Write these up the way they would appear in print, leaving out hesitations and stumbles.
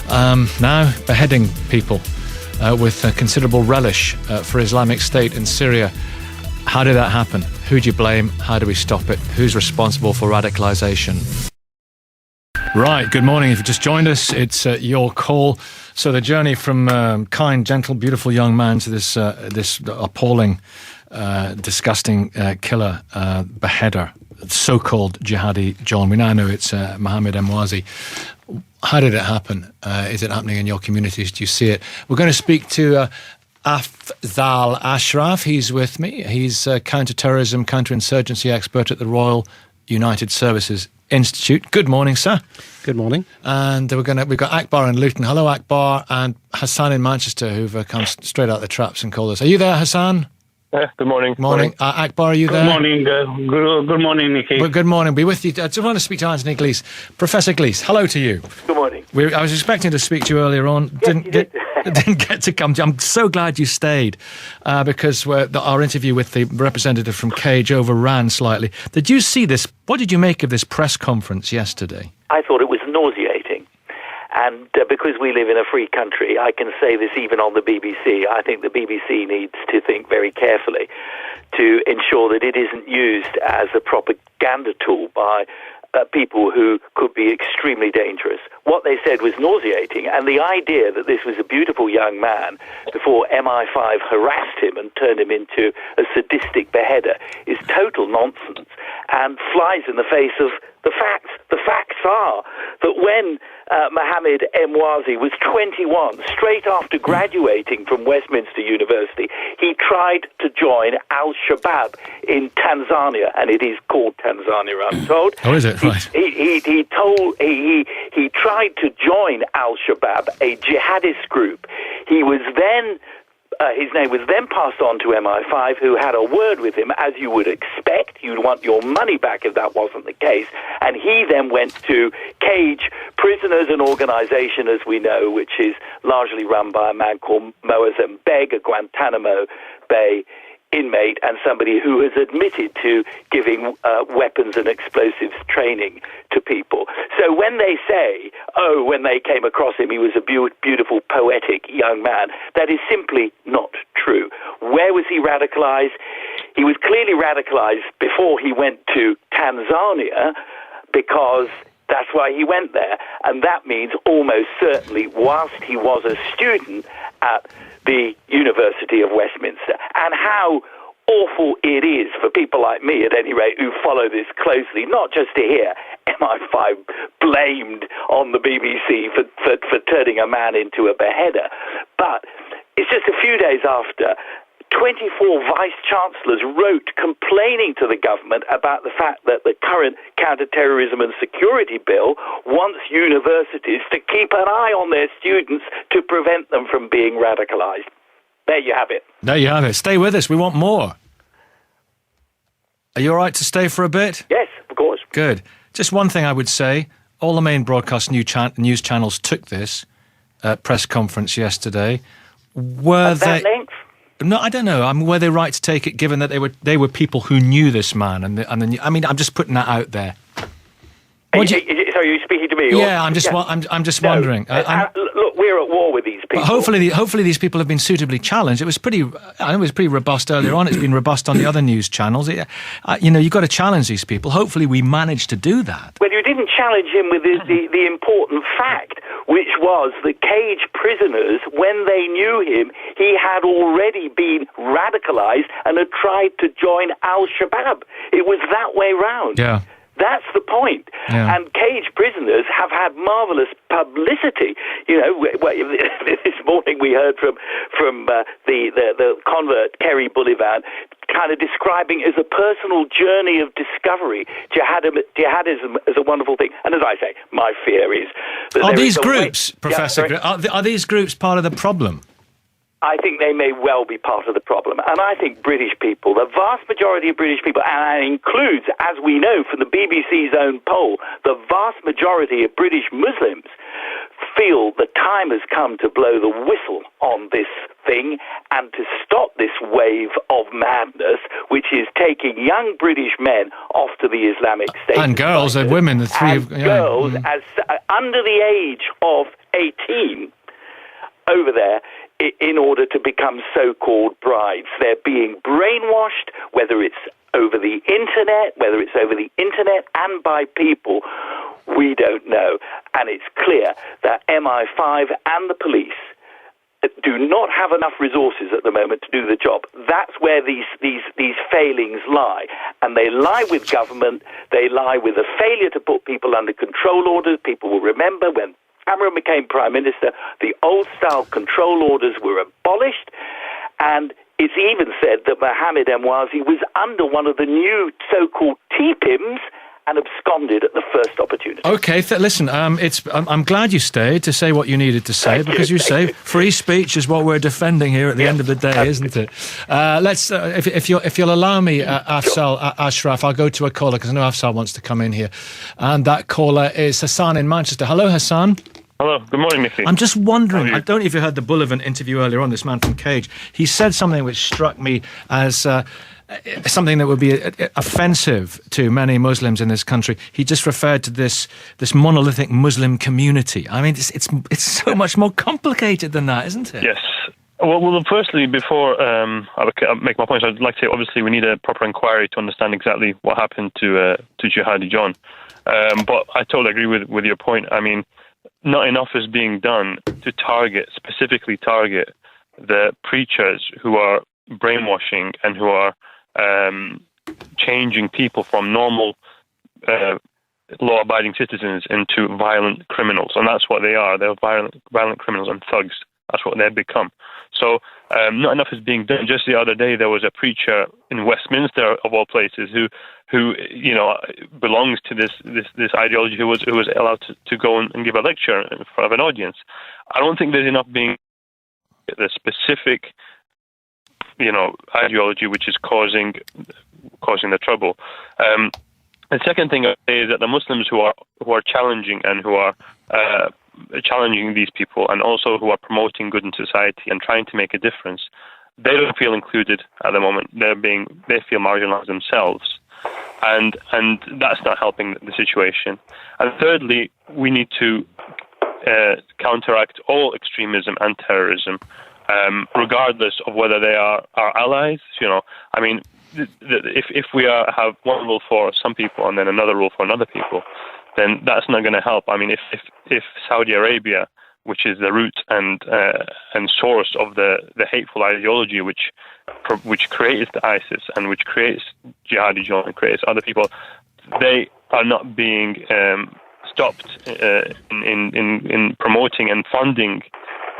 now beheading people with considerable relish for Islamic State in Syria. How did that happen? Who do you blame? How do we stop it? Who's responsible for radicalisation? Right, good morning. If you just joined us, it's your call. So the journey from kind, gentle, beautiful young man to this appalling, disgusting killer, beheader, so-called Jihadi John. We now know it's Mohammed Emwazi. How did it happen? Is it happening in your communities? Do you see it? We're going to speak to Afzal Ashraf. He's with me. He's a counter-terrorism, counter-insurgency expert at the Royal United Services Institute. Good morning, sir. Good morning. And we've got Akbar in Luton. Hello, Akbar, and Hassan in Manchester, who've come straight out of the traps and called us. Are you there, Hassan? Good morning. Morning. Akbar, are you there? Good morning. Good morning, Nicky. Well, good morning. Be with you. I just want to speak to Anthony Glees. Professor Glees, hello to you. Good morning. I was expecting to speak to you earlier on. Yes, Didn't get to come to. I'm so glad you stayed because our interview with the representative from Cage overran slightly. Did you see this? What did you make of this press conference yesterday? I thought it was nauseating. And because we live in a free country, I can say this even on the BBC. I think the BBC needs to think very carefully to ensure that it isn't used as a propaganda tool by people who could be extremely dangerous. What they said was nauseating, and the idea that this was a beautiful young man before MI5 harassed him and turned him into a sadistic beheader is total nonsense and flies in the face of the facts. The facts are that when Mohammed Emwazi was 21, straight after graduating from Westminster University, he tried to join Al-Shabaab in Tanzania, and it is called Tanzania, I'm told. Oh, is it? Right. He tried to join Al-Shabaab, a jihadist group. He was then his name was then passed on to MI5, who had a word with him, as you would expect. You'd want your money back if that wasn't the case. And he then went to Cage Prisoners, an organisation, as we know, which is largely run by a man called Moazem Beg, a Guantanamo Bay inmate and somebody who has admitted to giving weapons and explosives training to people. So when they say, when they came across him, he was a beautiful, poetic young man, that is simply not true. Where was he radicalized? He was clearly radicalized before he went to Tanzania, because that's why he went there. And that means almost certainly whilst he was a student at the University of Westminster. And how awful it is for people like me, at any rate, who follow this closely, not just to hear MI5 blamed on the BBC for turning a man into a beheader, but it's just a few days after 24 vice-chancellors wrote complaining to the government about the fact that the current counter-terrorism and security bill wants universities to keep an eye on their students to prevent them from being radicalised. There you have it. There you have it. Stay with us. We want more. Are you all right to stay for a bit? Yes, of course. Good. Just one thing I would say. All the main broadcast news channels took this press conference yesterday. Were At that length? No, I don't know. Were they right to take it, given that they were people who knew this man? I'm just putting that out there. Sorry, are you speaking to me? Yeah, I'm just wondering. Look, we're at war with these people. Hopefully these people have been suitably challenged. It was pretty robust earlier on. It's been robust on the other news channels. You've got to challenge these people. Hopefully we managed to do that. Well, you didn't challenge him with the important fact, which was the Cage prisoners, when they knew him, he had already been radicalised and had tried to join Al-Shabaab. It was that way round. Yeah. That's the point. Yeah. And Cage prisoners have had marvellous publicity. This morning we heard from the convert, Kerry Bullivant, kind of describing it as a personal journey of discovery. Jihadism is a wonderful thing. And as I say, my fear is that are these groups, Professor, are these groups part of the problem? I think they may well be part of the problem. And I think British people, the vast majority of British people, and it includes, as we know from the BBC's own poll, the vast majority of British Muslims, feel the time has come to blow the whistle on this thing and to stop this wave of madness, which is taking young British men off to the Islamic State. And girls and women, the three and girls as under the age of 18 over there in order to become so-called brides. They're being brainwashed, whether it's over the internet and by people we don't know. And it's clear that MI5 and the police do not have enough resources at the moment to do the job. That's where these failings lie. And they lie with government. They lie with a failure to put people under control orders. People will remember when Cameron became Prime Minister, the old-style control orders were abolished. And it's even said that Mohammed Emwazi was under one of the new so-called TPIMs and absconded at the first opportunity. Okay, listen, I'm glad you stayed to say what you needed to say, because you say free speech is what we're defending here at the end of the day, isn't it? Let's, if you'll allow me, Afzal Ashraf, I'll go to a caller, because I know Afzal wants to come in here. And that caller is Hassan in Manchester. Hello, Hassan. Hello, good morning, Nicky. I'm just wondering, I don't know if you heard the Bullivant interview earlier on, this man from Cage. He said something which struck me as something that would be offensive to many Muslims in this country. He just referred to this monolithic Muslim community. I mean, it's so much more complicated than that, isn't it? Yes. Well, firstly, before I make my point, I'd like to say, obviously, we need a proper inquiry to understand exactly what happened to Jihadi John. But I totally agree with your point. I mean, not enough is being done to specifically target the preachers who are brainwashing and who are changing people from normal law-abiding citizens into violent criminals. And that's what they are. They're violent criminals and thugs. That's what they've become. So not enough is being done. Just the other day, there was a preacher in Westminster, of all places, who belongs to this ideology, who was allowed to go and give a lecture in front of an audience. I don't think there's enough being the specific ideology which is causing the trouble. The second thing I say is that the Muslims who are challenging and who are challenging these people, and also who are promoting good in society and trying to make a difference, they don't feel included at the moment. They feel marginalized themselves, and that's not helping the situation. And thirdly, we need to counteract all extremism and terrorism, regardless of whether they are our allies. I mean, if we have one rule for some people and then another rule for another people, then that's not going to help. I mean, if Saudi Arabia, which is the root and source of the hateful ideology which creates the ISIS and which creates Jihadi John and creates other people, they are not being stopped in promoting and funding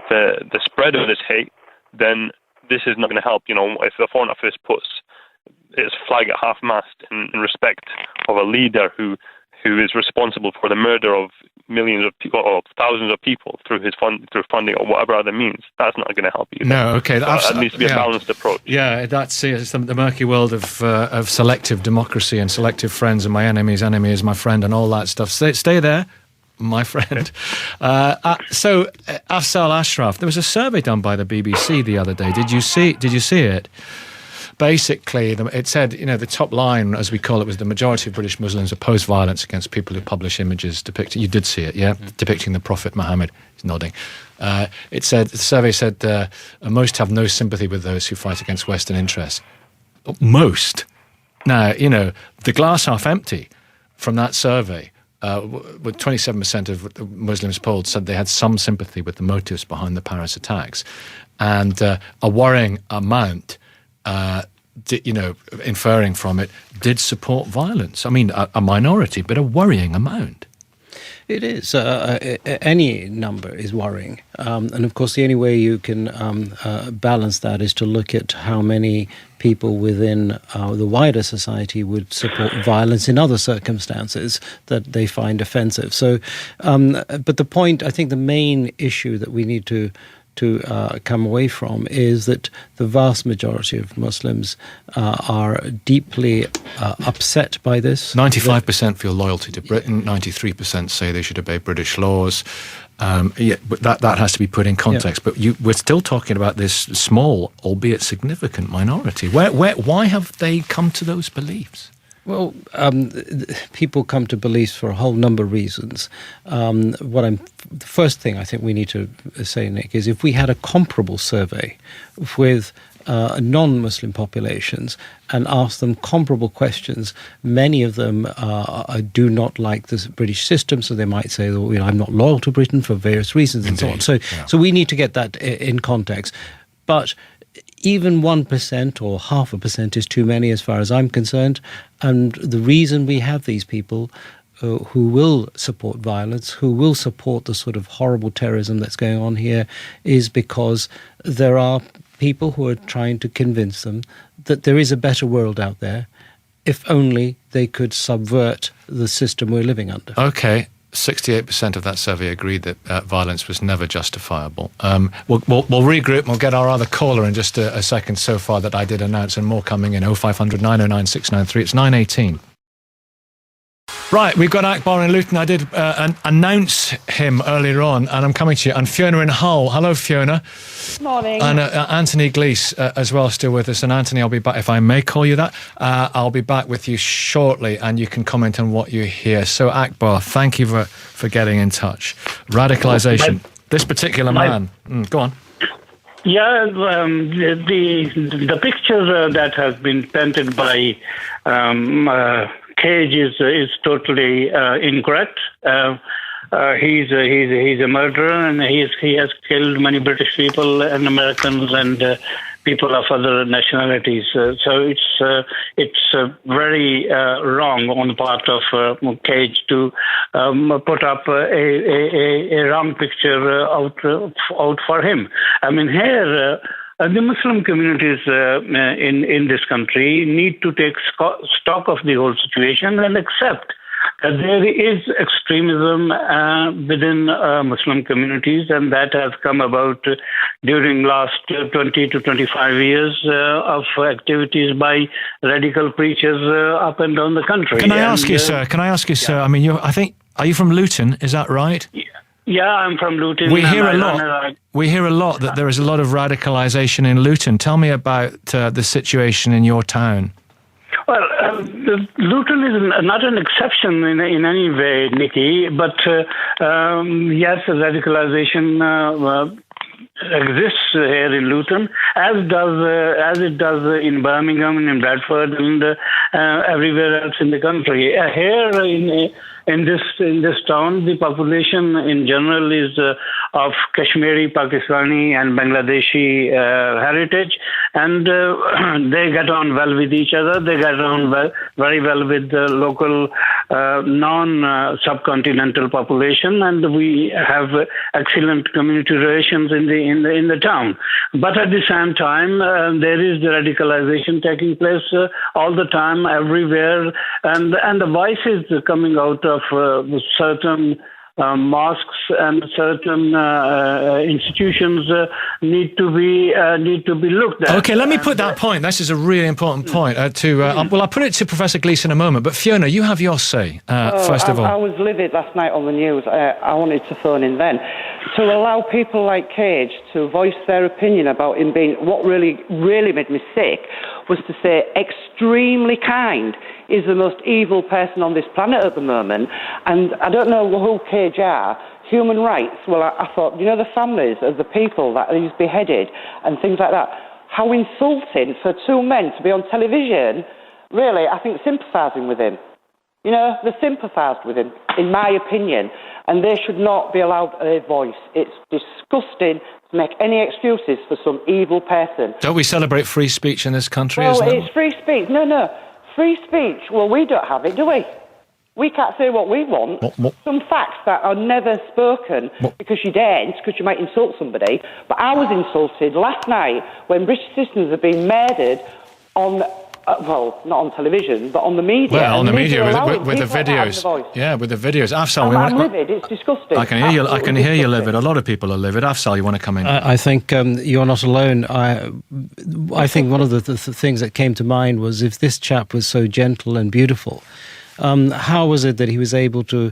the spread of this hate, then this is not going to help. If the Foreign Office puts its flag at half-mast in respect of a leader who is responsible for the murder of millions of people or thousands of people through funding or whatever other means, that's not going to help you. No, okay. That needs to be a balanced approach. Yeah, that's the murky world of selective democracy and selective friends, and my enemy's enemy is my friend and all that stuff. Stay there, my friend. So, Afzal Ashraf, there was a survey done by the BBC the other day. Did you see it? Basically, it said, the top line, as we call it, was the majority of British Muslims oppose violence against people who publish images depicting... You did see it, yeah? Mm-hmm. Depicting the Prophet Muhammad. He's nodding. The survey said most have no sympathy with those who fight against Western interests. Most. Now, the glass half empty from that survey, with 27% of Muslims polled said they had some sympathy with the motives behind the Paris attacks. And a worrying amount... inferring from it, did support violence. I mean, a minority, but a worrying amount. It is. Any number is worrying. And of course, the only way you can balance that is to look at how many people within the wider society would support violence in other circumstances that they find offensive. So, but the point, I think the main issue that we need to come away from is that the vast majority of Muslims are deeply upset by this. 95% feel loyalty to Britain, 93% say they should obey British laws. But that has to be put in context. Yeah. But we're still talking about this small, albeit significant minority. Why have they come to those beliefs? Well, people come to beliefs for a whole number of reasons. The first thing I think we need to say, Nick, is if we had a comparable survey with non-Muslim populations and asked them comparable questions, many of them do not like the British system, so they might say, well, I'm not loyal to Britain for various reasons and Indeed. so on. So we need to get that in context. But even 1% or 0.5% is too many as far as I'm concerned. And the reason we have these people who will support violence, who will support the sort of horrible terrorism that's going on here, is because there are people who are trying to convince them that there is a better world out there if only they could subvert the system we're living under. Okay. 68% of that survey agreed that violence was never justifiable. We'll regroup and we'll get our other caller in just a second so far that I did announce, and more coming in. 0500 909 693. It's 9:18. Right, we've got Akbar in Luton. I did announce him earlier on, and I'm coming to you. And Fiona in Hull. Hello, Fiona. Morning. And Anthony Glees as well, still with us. And Anthony, I'll be back, if I may call you that. I'll be back with you shortly, and you can comment on what you hear. So, Akbar, thank you for getting in touch. Radicalisation. This particular man. Go on. Yeah, the picture that has been painted by Cage is totally incorrect. He's a murderer, and he has killed many British people and Americans and people of other nationalities. So it's very wrong on the part of Cage to put up a wrong picture out for him. I mean, here. The Muslim communities in this country need to take stock of the whole situation and accept that there is extremism within Muslim communities, and that has come about during last 20 to 25 years of activities by radical preachers up and down the country. Can I ask you, sir? I mean, are you from Luton? Is that right? Yeah, I'm from Luton. We hear a lot that there is a lot of radicalisation in Luton. Tell me about the situation in your town. Well, Luton is not an exception in any way, Nicky, but yes, radicalisation exists here in Luton, as it does in Birmingham and in Bradford and everywhere else in the country. Here in this town, the population in general is of Kashmiri, Pakistani, and Bangladeshi heritage, and they get on well with each other. They get on very well with the local non-subcontinental population, and we have excellent community relations in the town. But at the same time, there is the radicalization taking place all the time, everywhere, and the voices coming out of certain mosques and certain institutions need to be looked at. Okay, let me put that point. This is a really important point. I'll put it to Professor Gleeson in a moment. But Fiona, you have your say first of all. I was livid last night on the news. I wanted to phone in then to allow people like Cage to voice their opinion about him being. What really made me sick was to say extremely kind is the most evil person on this planet at the moment. And I don't know who Cage are. Human rights, well, I thought, the families of the people that he's beheaded and things like that, how insulting for two men to be on television, really, I think, sympathising with him. They sympathised with him, in my opinion, and they should not be allowed a voice. It's disgusting to make any excuses for some evil person. Don't we celebrate free speech in this country? Well, it's free speech. No. Free speech, well, we don't have it, do we? We can't say what we want. Some facts that are never spoken because you daren't, because you might insult somebody. But I was insulted last night when British citizens have been murdered on, not on television, but on the media. Well, on the media with the videos. Yeah, with the videos. Afsal, I'm livid. It's disgusting. I can hear you livid. A lot of people are livid. Afsal, you want to come in? I think you're not alone. I think one of the things that came to mind was, if this chap was so gentle and beautiful, how was it that he was able to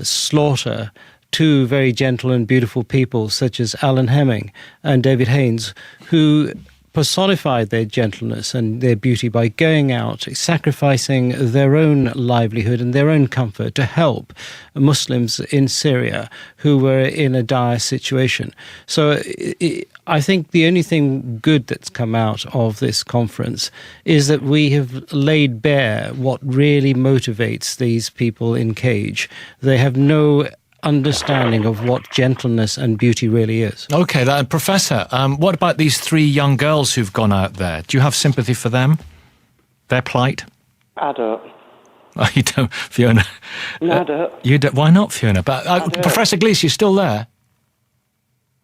slaughter two very gentle and beautiful people such as Alan Hemming and David Haynes, who personified their gentleness and their beauty by going out, sacrificing their own livelihood and their own comfort to help Muslims in Syria who were in a dire situation. So I think the only thing good that's come out of this conference is that we have laid bare what really motivates these people in Cage. They have no understanding of what gentleness and beauty really is. Okay, Professor, what about these 3 young girls who've gone out there? Do you have sympathy for them? Their plight? I don't. Oh, you don't, Fiona? No, I don't. You don't. Why not, Fiona? But Professor Gleeson, you're still there?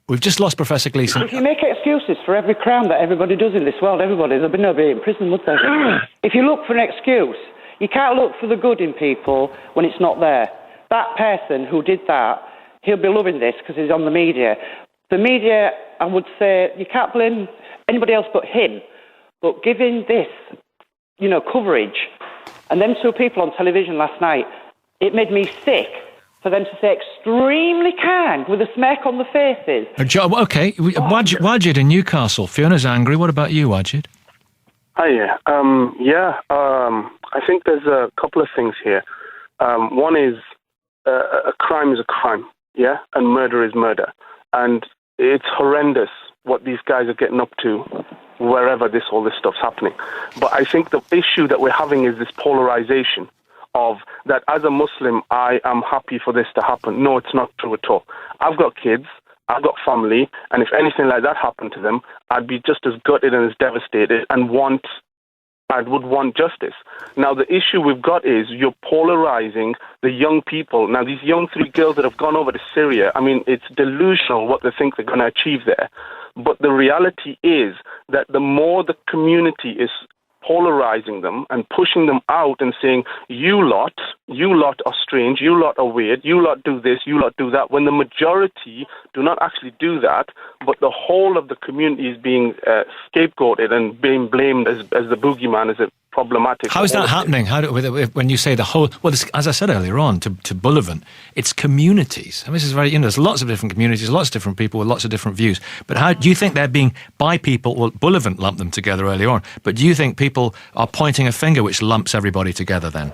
We've just lost Professor Gleeson. If you make excuses for every crime that everybody does in this world, there'll be nobody in prison, would there? If you look for an excuse, you can't look for the good in people when it's not there. That person who did that, he'll be loving this because he's on the media. The media, I would say, you can't blame anybody else but him. But giving this, coverage, and them 2 people on television last night, it made me sick for them to say extremely kind with a smirk on their faces. Okay, Wajid in Newcastle. Fiona's angry. What about you, Wajid? Hi, I think there's a couple of things here. One is a crime is a crime, yeah, and murder is murder. And it's horrendous what these guys are getting up to wherever all this stuff's happening. But I think the issue that we're having is this polarization of that as a Muslim, I am happy for this to happen. No, it's not true at all. I've got kids, I've got family, and if anything like that happened to them, I'd be just as gutted and as devastated and I would want justice. Now, the issue we've got is you're polarizing the young people. Now, these young 3 girls that have gone over to Syria, I mean, it's delusional what they think they're going to achieve there. But the reality is that the more the community is polarizing them and pushing them out and saying, you lot are strange, you lot are weird, you lot do this, you lot do that, when the majority do not actually do that, but the whole of the community is being scapegoated and being blamed as the boogeyman, as a problematic. How is that happening? When you say the whole... Well, as I said earlier on to Bullivant, it's communities. And this is very... there's lots of different communities, lots of different people with lots of different views. But how do you think they're being, by people... Well, Bullivant lumped them together earlier on. But do you think people are pointing a finger which lumps everybody together then?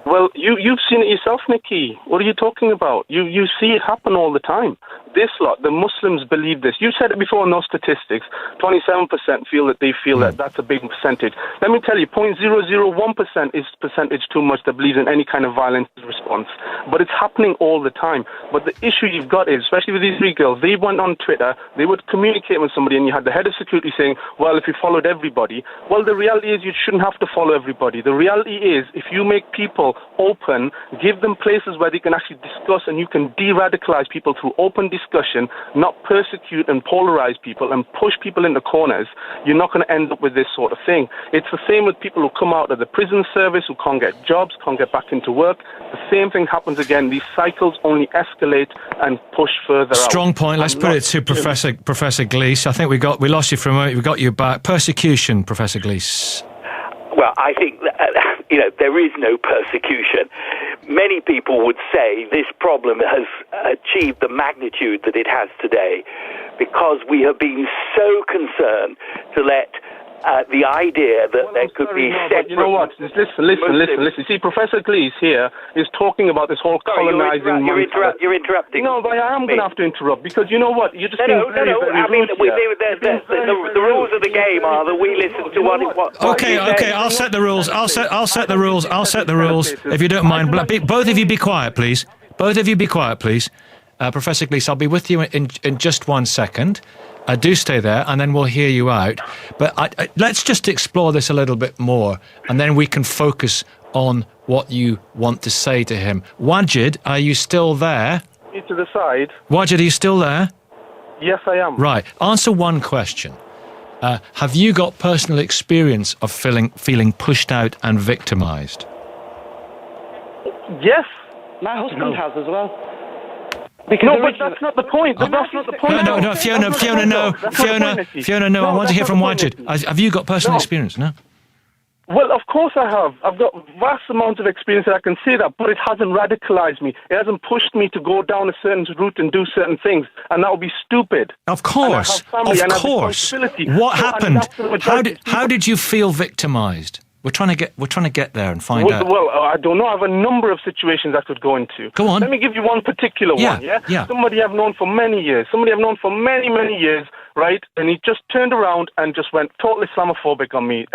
Well, you've seen it yourself, Nicky. What are you talking about? You see it happen all the time. This lot, the Muslims believe this. You said it before in those statistics. 27% feel that that's a big percentage. Let me tell you, 0.001% is percentage too much that believes in any kind of violence response. But it's happening all the time. But the issue you've got is, especially with these 3 girls, they went on Twitter, they would communicate with somebody, and you had the head of security saying, well, if you followed everybody. Well, the reality is you shouldn't have to follow everybody. The reality is, if you make people open, give them places where they can actually discuss, and you can de-radicalize people through open discussion, not persecute and polarize people and push people into corners, you're not going to end up with this sort of thing. It's the same with people who come out of the prison service, who can't get jobs, can't get back into work. The same thing happens again. These cycles only escalate and push further out. Strong point. Let's put it to Professor Glees. I think we lost you for a moment. We got you back. Persecution, Professor Glees. Well, I think that, there is no persecution. Many people would say this problem has achieved the magnitude that it has today because we have been so concerned to let the idea that there could be separate... You know what? Listen. See, Professor Glees here is talking about this whole colonizing... You're interrupting. No, but I am going to have to interrupt because you know what? You're just being very rude here. The rules of the game are that we listen to what Okay, I'll set the rules. I'll set the rules. If you don't mind. Both of you be quiet, please. Professor Glees, I'll be with you in just 1 second. Do stay there, and then we'll hear you out. But let's just explore this a little bit more, and then we can focus on what you want to say to him. Wajid, are you still there? To the side. Wajid, are you still there? Yes, I am. Right. Answer one question. Have you got personal experience of feeling pushed out and victimised? Yes. My husband has as well. No, but that's not the point. No, Fiona, no. I want to hear from Wajid. Have you got personal experience? No? Well, of course I have. I've got vast amounts of experience that I can say that, but it hasn't radicalized me. It hasn't pushed me to go down a certain route and do certain things, and that would be stupid. Of course, What happened? How did you feel victimized? We're trying to get there and find out. Well, I don't know. I have a number of situations I could go into. Go on. Let me give you one particular one. Yeah. Somebody I've known for many years. Many years. Right, and he just turned around and just went totally Islamophobic on me,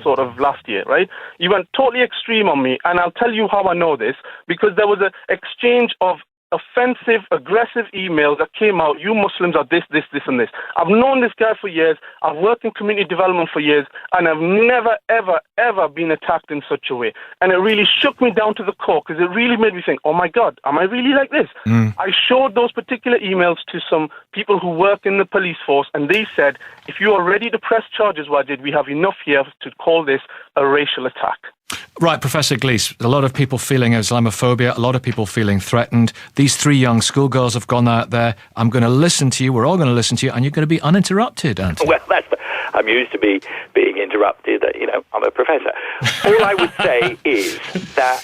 sort of last year. Right, he went totally extreme on me, and I'll tell you how I know this, because there was an exchange of offensive, aggressive emails that came out. You Muslims are this, and this. I've known this guy for years. I've worked in community development for years, and I've never, ever been attacked in such a way. And it really shook me down to the core, because it really made me think, oh my God, am I really like this? I showed those particular emails to some people who work in the police force, and they said, if you are ready to press charges, Wajid, we have enough here to call this a racial attack. Right, Professor Glees, a lot of people feeling Islamophobia, a lot of people feeling threatened. These three young schoolgirls have gone out there. I'm going to listen to you, we're all going to listen to you, and you're going to be uninterrupted, Anthony. Well, I'm used to being interrupted. I'm a professor. All I would say is that,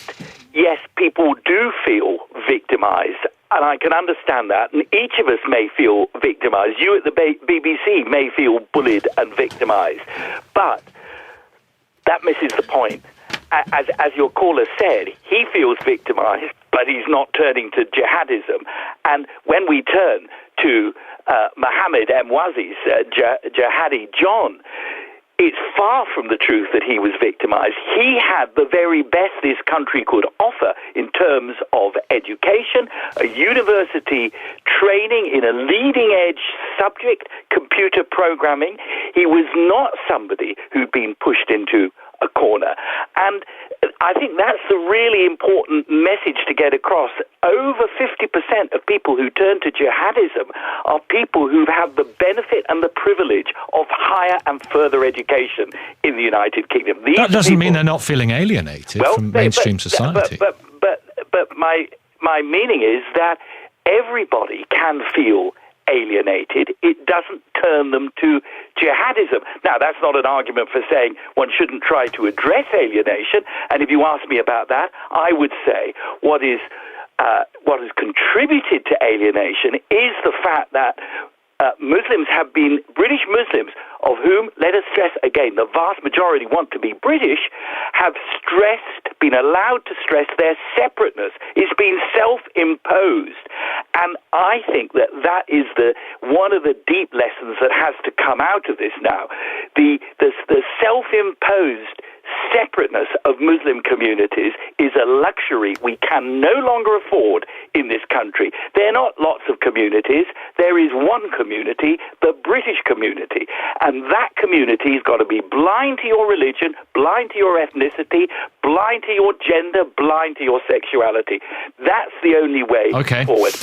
yes, people do feel victimised, and I can understand that. And each of us may feel victimised. You at the BBC may feel bullied and victimised. But that misses the point. As your caller said, he feels victimised, but he's not turning to jihadism. And when we turn to Mohammed Emwazi's Jihadi John, it's far from the truth that he was victimised. He had the very best this country could offer in terms of education, a university training in a leading-edge subject, computer programming. He was not somebody who'd been pushed into a corner. And I think that's the really important message to get across. Over 50% of people who turn to jihadism are people who've had the benefit and the privilege of higher and further education in the United Kingdom. That doesn't mean they're not feeling alienated from mainstream society. But my meaning is that everybody can feel alienated. It doesn't turn them to jihadism. Now, that's not an argument for saying one shouldn't try to address alienation. And if you ask me about that, I would say what has contributed to alienation is the fact that Muslims have been, British Muslims, of whom, let us stress again, the vast majority want to be British, have been allowed to stress their separateness. It's been self-imposed. And I think that is one of the deep lessons that has to come out of this now. The self-imposed separateness of Muslim communities is a luxury we can no longer afford in this country. There are not lots of communities. There is one community, the British community. And that community has got to be blind to your religion, blind to your ethnicity, blind to your gender, blind to your sexuality. That's the only way forward.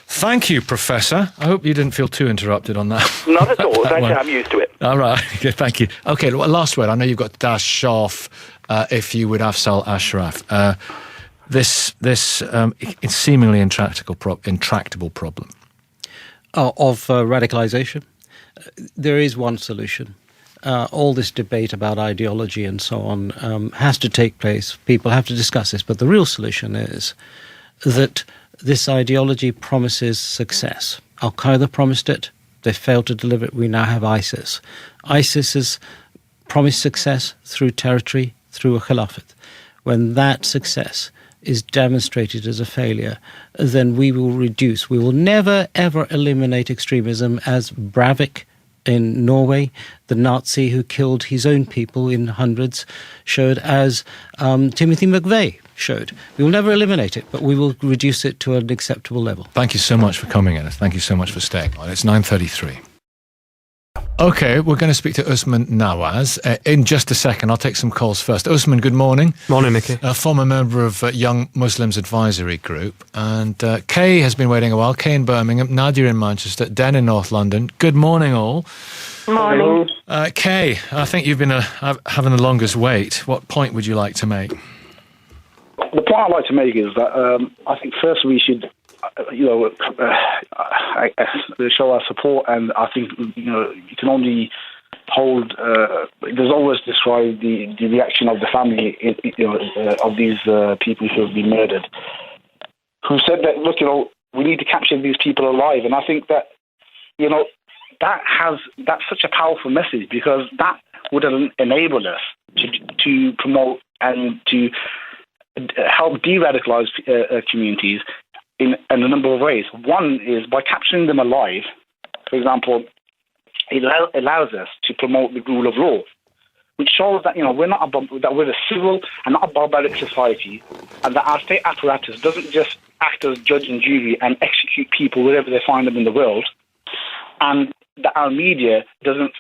Thank you, Professor. I hope you didn't feel too interrupted on that. Not at all. I'm used to it. All right. Thank you. Okay, last word. I know you've got to dash off if you would Afzal Ashraf. This seemingly intractable problem. Of radicalisation. There is one solution. All this debate about ideology and so on has to take place. People have to discuss this. But the real solution is that this ideology promises success. Al-Qaeda promised it. They failed to deliver it. We now have ISIS. ISIS has promised success through territory, through a caliphate. When that success is demonstrated as a failure, then we will reduce. We will never, ever eliminate extremism as Breivik in Norway, the Nazi who killed his own people in hundreds, showed, as Timothy McVeigh showed. We will never eliminate it, but we will reduce it to an acceptable level. Thank you so much for coming in. Thank you so much for staying on. It's 9:33. Okay, we're going to speak to Usman Nawaz in just a second. I'll take some calls first. Usman, good morning. Morning, Nicky. A former member of Young Muslims Advisory Group. And Kay has been waiting a while. Kay in Birmingham, Nadia in Manchester, Den in North London. Good morning, all. Morning. Kay, I think you've been having the longest wait. What point would you like to make? The point I'd like to make is that I think first we should show our support, and I think you can only hold. There's always described the reaction of the family, of these people who have been murdered, who said that, look, we need to capture these people alive. And I think that, that's such a powerful message, because that would enable us to promote and to help de-radicalize communities in a number of ways. One is by capturing them alive. For example, it allows us to promote the rule of law, which shows that we're a civil and not a barbaric society, and that our state apparatus doesn't just act as judge and jury and execute people wherever they find them in the world, and that our media isn't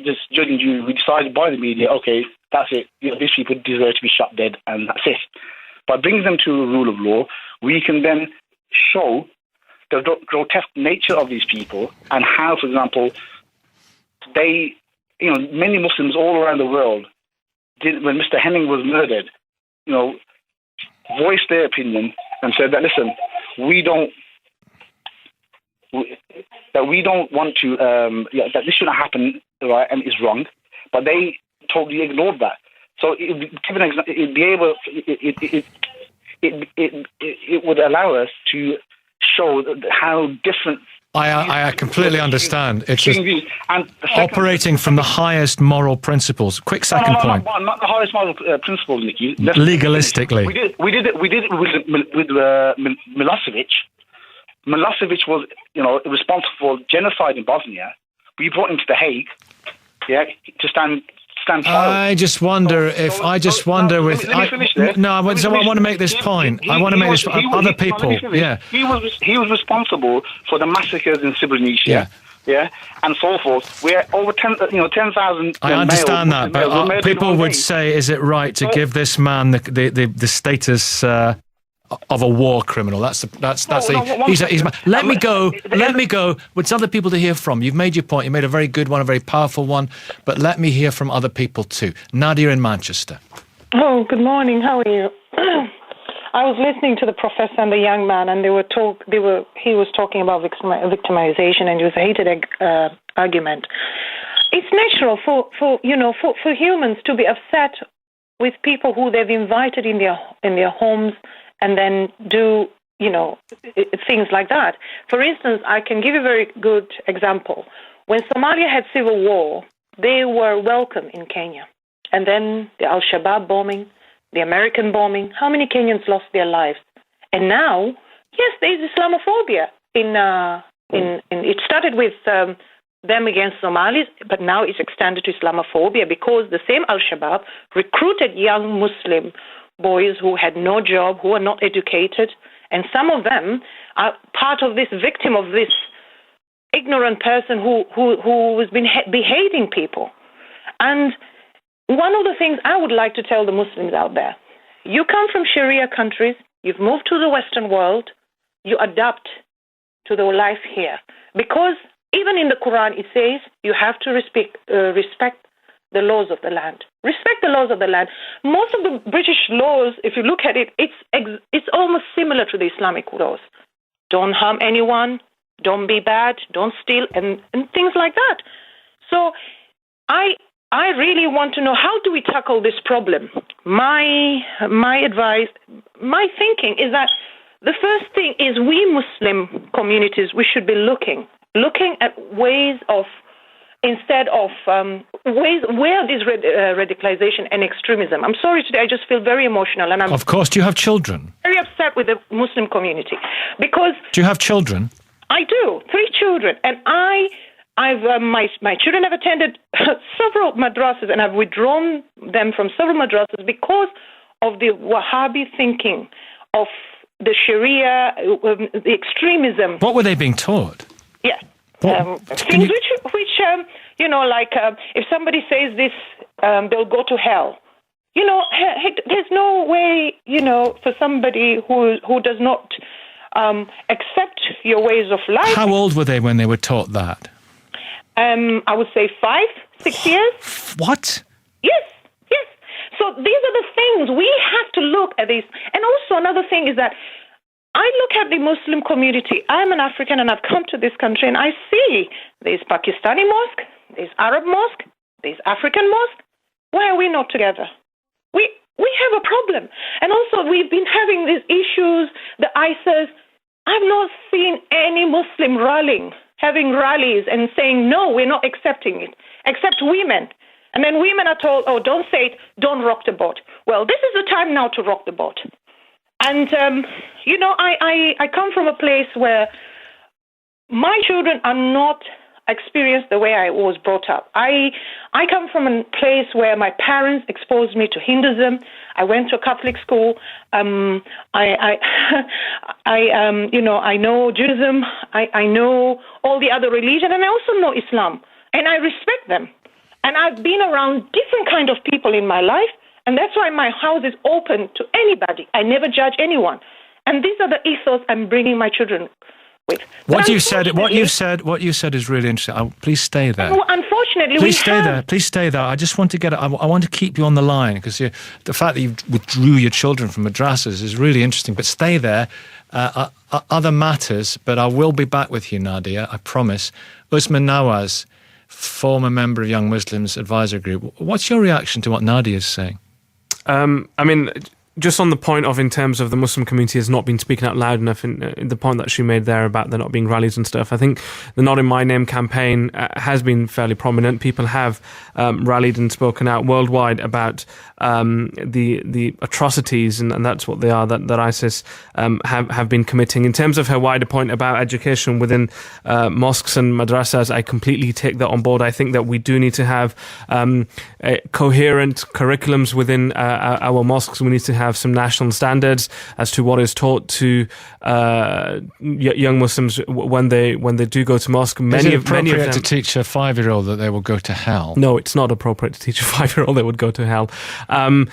just judge and jury. We decide by the media, okay, that's it. These people deserve to be shot dead, and that's it. By bringing them to a rule of law, we can then show the grotesque nature of these people and how, for example, they, many Muslims all around the world, when Mr. Henning was murdered, voiced their opinion and said that, listen, we don't want to, that this shouldn't happen, right, and it's wrong, but they totally ignored that. So it would allow us to show how different. I completely understand. It's just operating from the highest moral principles. Quick second point. Not the highest moral principles, Nicky. Legalistically, we did it with Milosevic. Milosevic was, responsible for genocide in Bosnia. We brought him to The Hague, to stand trial. I just wonder if I want to make this point. I want to make this other people. Yeah, he was responsible for the massacres in Srebrenica. Yeah, and so forth. We're over 10,000. I understand that, but people would say, is it right to give this man the status of a war criminal? Let me go. It's other people to hear from. You've made your point. You made a very good one, a very powerful one. But let me hear from other people too. Nadia in Manchester. Oh, good morning. How are you? I was listening to the professor and the young man, and he was talking about victimization, and it was a heated argument. It's natural for humans to be upset with people who they've invited in their homes, and then do, things like that. For instance, I can give you a very good example. When Somalia had civil war, they were welcome in Kenya. And then the Al-Shabaab bombing, the American bombing, how many Kenyans lost their lives? And now, yes, there is Islamophobia. It started with them against Somalis, but now it's extended to Islamophobia because the same Al-Shabaab recruited young Muslim boys who had no job, who are not educated, and some of them are part of this victim of this ignorant person who has been behaving people. And one of the things I would like to tell the Muslims out there, you come from Sharia countries, you've moved to the Western world, you adapt to the life here. Because even in the Quran it says you have to respect the laws of the land. Respect the laws of the land. Most of the British laws, if you look at it, it's almost similar to the Islamic laws. Don't harm anyone, don't be bad, don't steal, and things like that. So I really want to know, how do we tackle this problem? My advice, my thinking is that the first thing is we Muslim communities, we should be looking at ways of, instead of ways where this radicalization and extremism. I'm sorry today, I just feel very emotional, and Of course, do you have children? Very upset with the Muslim community because. Do you have children? I do, 3 children, and my children have attended several madrasas, and I've withdrawn them from several madrasas because of the Wahhabi thinking of the Sharia, the extremism. What were they being taught? Yeah. Things which if somebody says this, they'll go to hell. There's no way, for somebody who does not accept your ways of life. How old were they when they were taught that? I would say 5-6 years. What? Yes. So these are the things we have to look at this. And also another thing is that I look at the Muslim community. I'm an African and I've come to this country and I see there's Pakistani mosque, There's Arab mosque, there's African mosque. Why are we not together? We have a problem. And also we've been having these issues, the ISIS. I've not seen any Muslim having rallies and saying, no, we're not accepting it, except women. And then women are told, oh, don't say it, don't rock the boat. Well, this is the time now to rock the boat. And, I come from a place where my children are not experienced the way I was brought up. I come from a place where my parents exposed me to Hinduism. I went to a Catholic school. I know Judaism. I know all the other religions, and I also know Islam, and I respect them. And I've been around different kind of people in my life, and that's why my house is open to anybody. I never judge anyone, and these are the ethos I'm bringing my children with. What you said is really interesting. Please stay there. Unfortunately, please stay there. I just want to get. I want to keep you on the line because the fact that you withdrew your children from madrasas is really interesting. But stay there. Other matters, but I will be back with you, Nadia. I promise. Usman Nawaz, former member of Young Muslims Advisor Group. What's your reaction to what Nadia is saying? Just on the point of, in terms of the Muslim community has not been speaking out loud enough, in the point that she made there about there not being rallies and stuff, I think the Not In My Name campaign has been fairly prominent. People have rallied and spoken out worldwide about the atrocities, and that's what they are, that ISIS have been committing. In terms of her wider point about education within mosques and madrasas, I completely take that on board. I think that we do need to have coherent curriculums within our mosques. We need to have some national standards as to what is taught to young Muslims when they do go to mosque. Is it appropriate to teach a 5-year-old that they will go to hell? No, it's not appropriate to teach a 5-year-old they would go to hell. And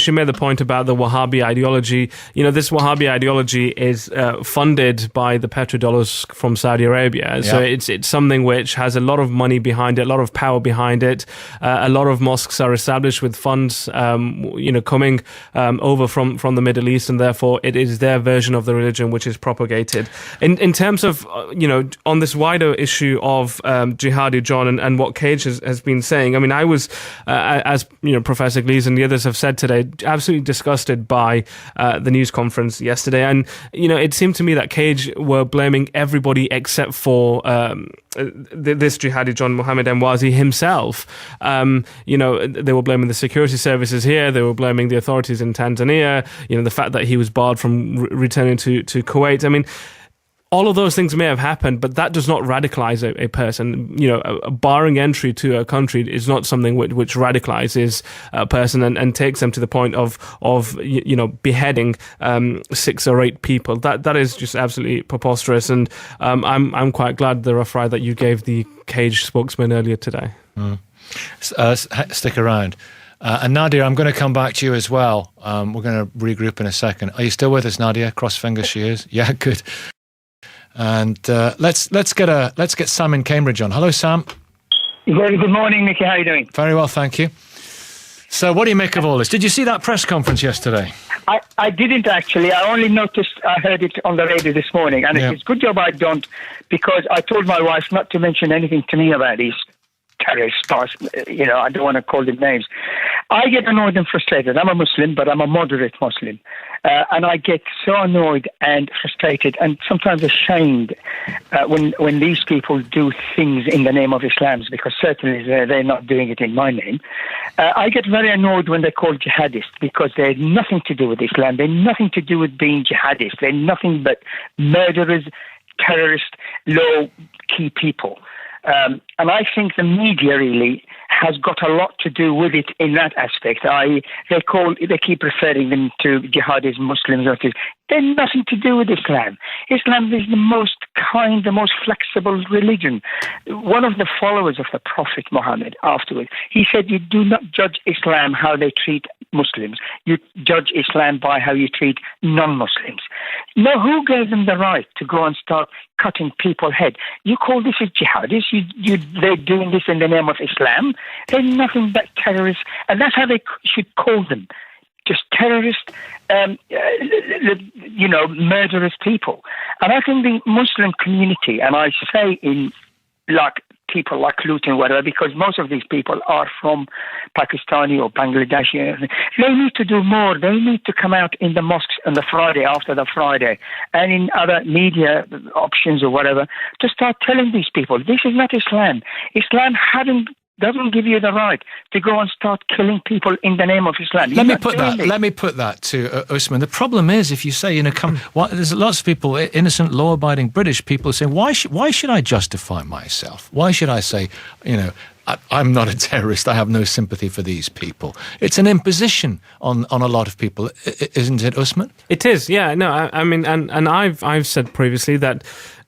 she made the point about the Wahhabi ideology. This Wahhabi ideology is funded by the petrodollars from Saudi Arabia. So it's something which has a lot of money behind it, a lot of power behind it. A lot of mosques are established with funds, coming over from the Middle East, and therefore it is their version of the religion which is propagated. In terms of, on this wider issue of Jihadi John and what Cage has been saying, I was, as Professor Glees and the others have said today, absolutely disgusted by the news conference yesterday. And, it seemed to me that Cage were blaming everybody except for this Jihadi John, Mohammed Emwazi himself. They were blaming the security services here, they were blaming the authorities in Tanzania, the fact that he was barred from returning to Kuwait. All of those things may have happened, but that does not radicalize a person. Barring entry to a country is not something which radicalizes a person and takes them to the point of beheading 6 or 8 people. That is just absolutely preposterous. And I'm quite glad, the Rough Ride, that you gave the Cage spokesman earlier today. Stick around. And Nadia, I'm going to come back to you as well. We're going to regroup in a second. Are you still with us, Nadia? Cross fingers she is. Yeah, good. And let's get Sam in Cambridge on. Hello, Sam. Very good morning, Nicky. How are you doing? Very well, thank you. So what do you make of all this? Did you see that press conference yesterday? I didn't actually. I only noticed, I heard it on the radio this morning. And it's a good job I don't, because I told my wife not to mention anything to me about these terrorists. I don't want to call them names. I get annoyed and frustrated. I'm a Muslim, but I'm a moderate Muslim. And I get so annoyed and frustrated and sometimes ashamed when these people do things in the name of Islam, because certainly they're not doing it in my name. I get very annoyed when they're called jihadists, because they have nothing to do with Islam. They're nothing to do with being jihadists. They're nothing but murderers, terrorists, low-key people. And I think the media really has got a lot to do with it in that aspect. They keep referring them to jihadis, Muslims. They're nothing to do with Islam. Islam is the most kind, the most flexible religion. One of the followers of the Prophet Muhammad afterwards, he said, you do not judge Islam how they treat Muslims. You judge Islam by how you treat non-Muslims. Now, who gave them the right to go and start cutting people's head? You call this as jihadis? They're doing this in the name of Islam? They're nothing but terrorists, and that's how they should call them. Just terrorists, murderous people. And I think the Muslim community, and I say in people like looting, whatever, because most of these people are from Pakistani or Bangladeshi. They need to do more. They need to come out in the mosques on the Friday after the Friday and in other media options or whatever to start telling these people this is not Islam. Islam doesn't give you the right to go and start killing people in the name of Islam. Let me put that to Usman. The problem is, if you say, there's lots of people, innocent, law-abiding British people, saying, why should I justify myself? Why should I say, I'm not a terrorist. I have no sympathy for these people. It's an imposition on a lot of people, isn't it, Usman? It is. Yeah. No. I mean, and I've said previously that,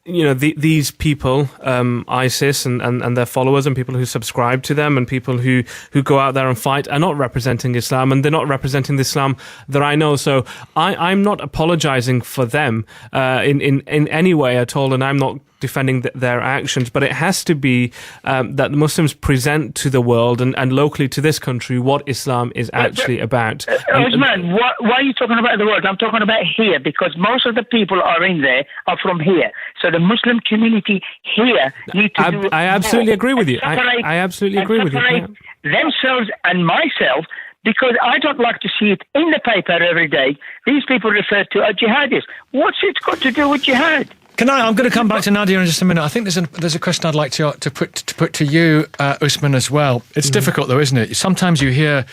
these people, ISIS and their followers and people who subscribe to them and people who go out there and fight are not representing Islam, and they're not representing the Islam that I know. So I'm not apologizing for them in any way at all, and I'm not defending their actions, but it has to be that the Muslims present to the world and locally to this country what Islam is actually about. Osman, why are you talking about the world? I'm talking about here, because most of the people are in there are from here. So the Muslim community here need to do I absolutely agree with you. I absolutely agree with you. Yeah. Themselves and myself, because I don't like to see it in the paper every day. These people refer to as jihadis. What's it got to do with jihad? I'm going to come back to Nadia in just a minute. I think there's a question I'd like to put to you, Usman, as well. It's difficult, though, isn't it? Sometimes you hear,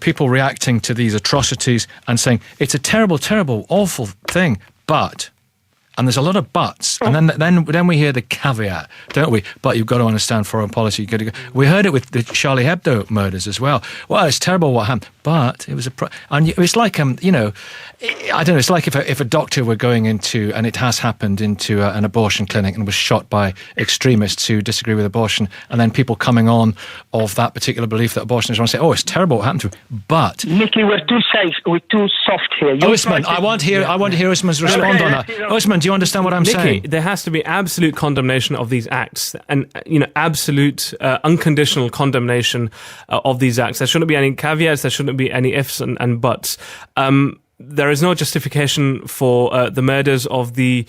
people reacting to these atrocities and saying it's a terrible, terrible, awful thing, but. And there's a lot of buts, and then we hear the caveat, don't we? But you've got to understand foreign policy. You've got to go. We heard it with the Charlie Hebdo murders as well. Well, it's terrible what happened, but it was and it's like I don't know. It's like if a doctor were going into, and it has happened, into an abortion clinic and was shot by extremists who disagree with abortion, and then people coming on of that particular belief that abortion is wrong say, oh, it's terrible what happened to him. But Nicky, we're too safe, we're too soft here. Usman, I want to hear Usman's respond on that. Usman, do you understand what I'm saying? There has to be absolute condemnation of these acts, and absolute unconditional condemnation of these acts. There shouldn't be any caveats. There shouldn't be any ifs and buts. There is no justification for the murders of the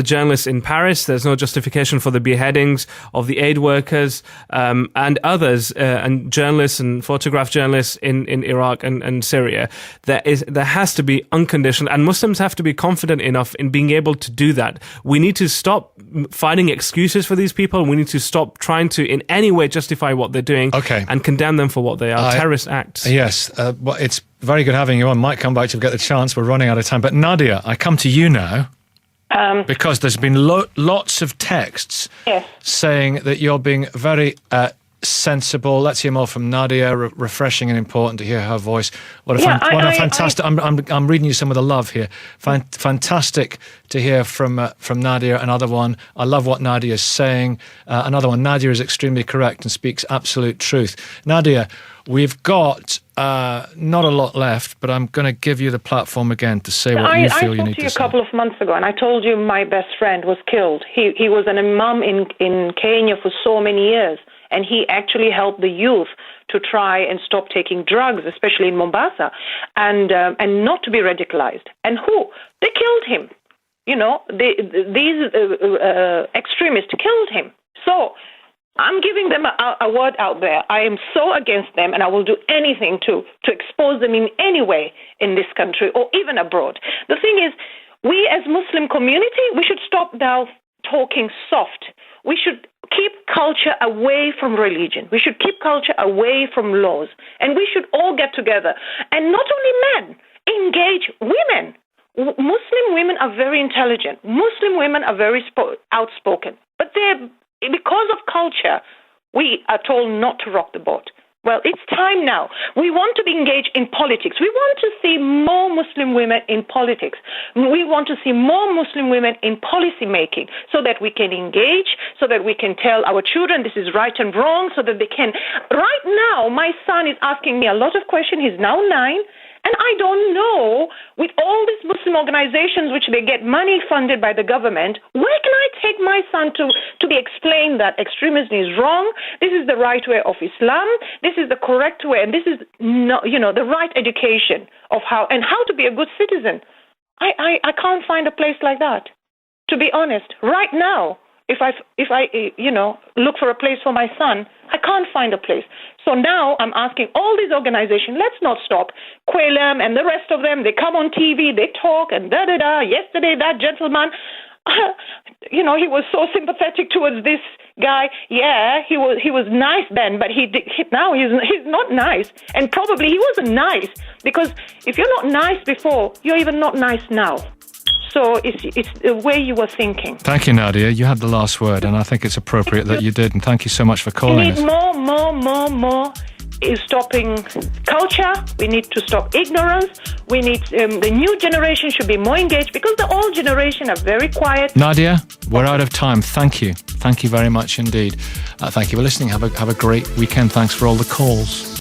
journalists in Paris. There's no justification for the beheadings of the aid workers and others, and journalists and photograph journalists in Iraq and Syria. There has to be unconditional, and Muslims have to be confident enough in being able to do that. We need to stop finding excuses for these people. We need to stop trying to in any way justify what they're doing and condemn them for what they are, terrorist acts. Yes, well, it's very good having you on. Might come back to get the chance. We're running out of time. But Nadia, I come to you now because there's been lots of texts saying that you're being very sensible. Let's hear more from Nadia. Refreshing and important to hear her voice. What a fantastic! I'm reading you some of the love here. Fantastic to hear from Nadia. Another one. I love what Nadia is saying. Another one. Nadia is extremely correct and speaks absolute truth. Nadia, we've got not a lot left, but I'm going to give you the platform again to say what you feel you need to say. I spoke to you a couple of months ago, and I told you my best friend was killed. He was an imam in Kenya for so many years, and he actually helped the youth to try and stop taking drugs, especially in Mombasa, and not to be radicalized. And they killed him. These extremists killed him. So I'm giving them a word out there. I am so against them, and I will do anything to expose them in any way in this country or even abroad. The thing is, we as Muslim community, we should stop now talking soft. We should keep culture away from religion. We should keep culture away from laws. And we should all get together. And not only men, engage women. Muslim women are very intelligent. Muslim women are very outspoken. But because of culture, we are told not to rock the boat. Well, it's time now. We want to be engaged in politics. We want to see more Muslim women in politics. We want to see more Muslim women in policy making so that we can engage, so that we can tell our children this is right and wrong, so that they can. Right now, my son is asking me a lot of questions. He's now 9. And I don't know, with all these Muslim organizations which they get money funded by the government, where can I take my son to be explained that extremism is wrong, this is the right way of Islam, this is the correct way, and this is the right education of how to be a good citizen. I can't find a place like that, to be honest, right now. if I look for a place for my son, I can't find a place. So now I'm asking all these organizations, let's not stop. Quaylam and the rest of them, they come on TV, they talk and da-da-da. Yesterday, that gentleman, he was so sympathetic towards this guy. Yeah, he was nice then, but now he's not nice. And probably he wasn't nice, because if you're not nice before, you're even not nice now. So it's the way you were thinking. Thank you, Nadia. You had the last word, and I think it's appropriate that you did. And thank you so much for calling us. We need more is stopping culture. We need to stop ignorance. We need the new generation should be more engaged, because the old generation are very quiet. Nadia, we're out of time. Thank you. Thank you very much indeed. Thank you for listening. Have a great weekend. Thanks for all the calls.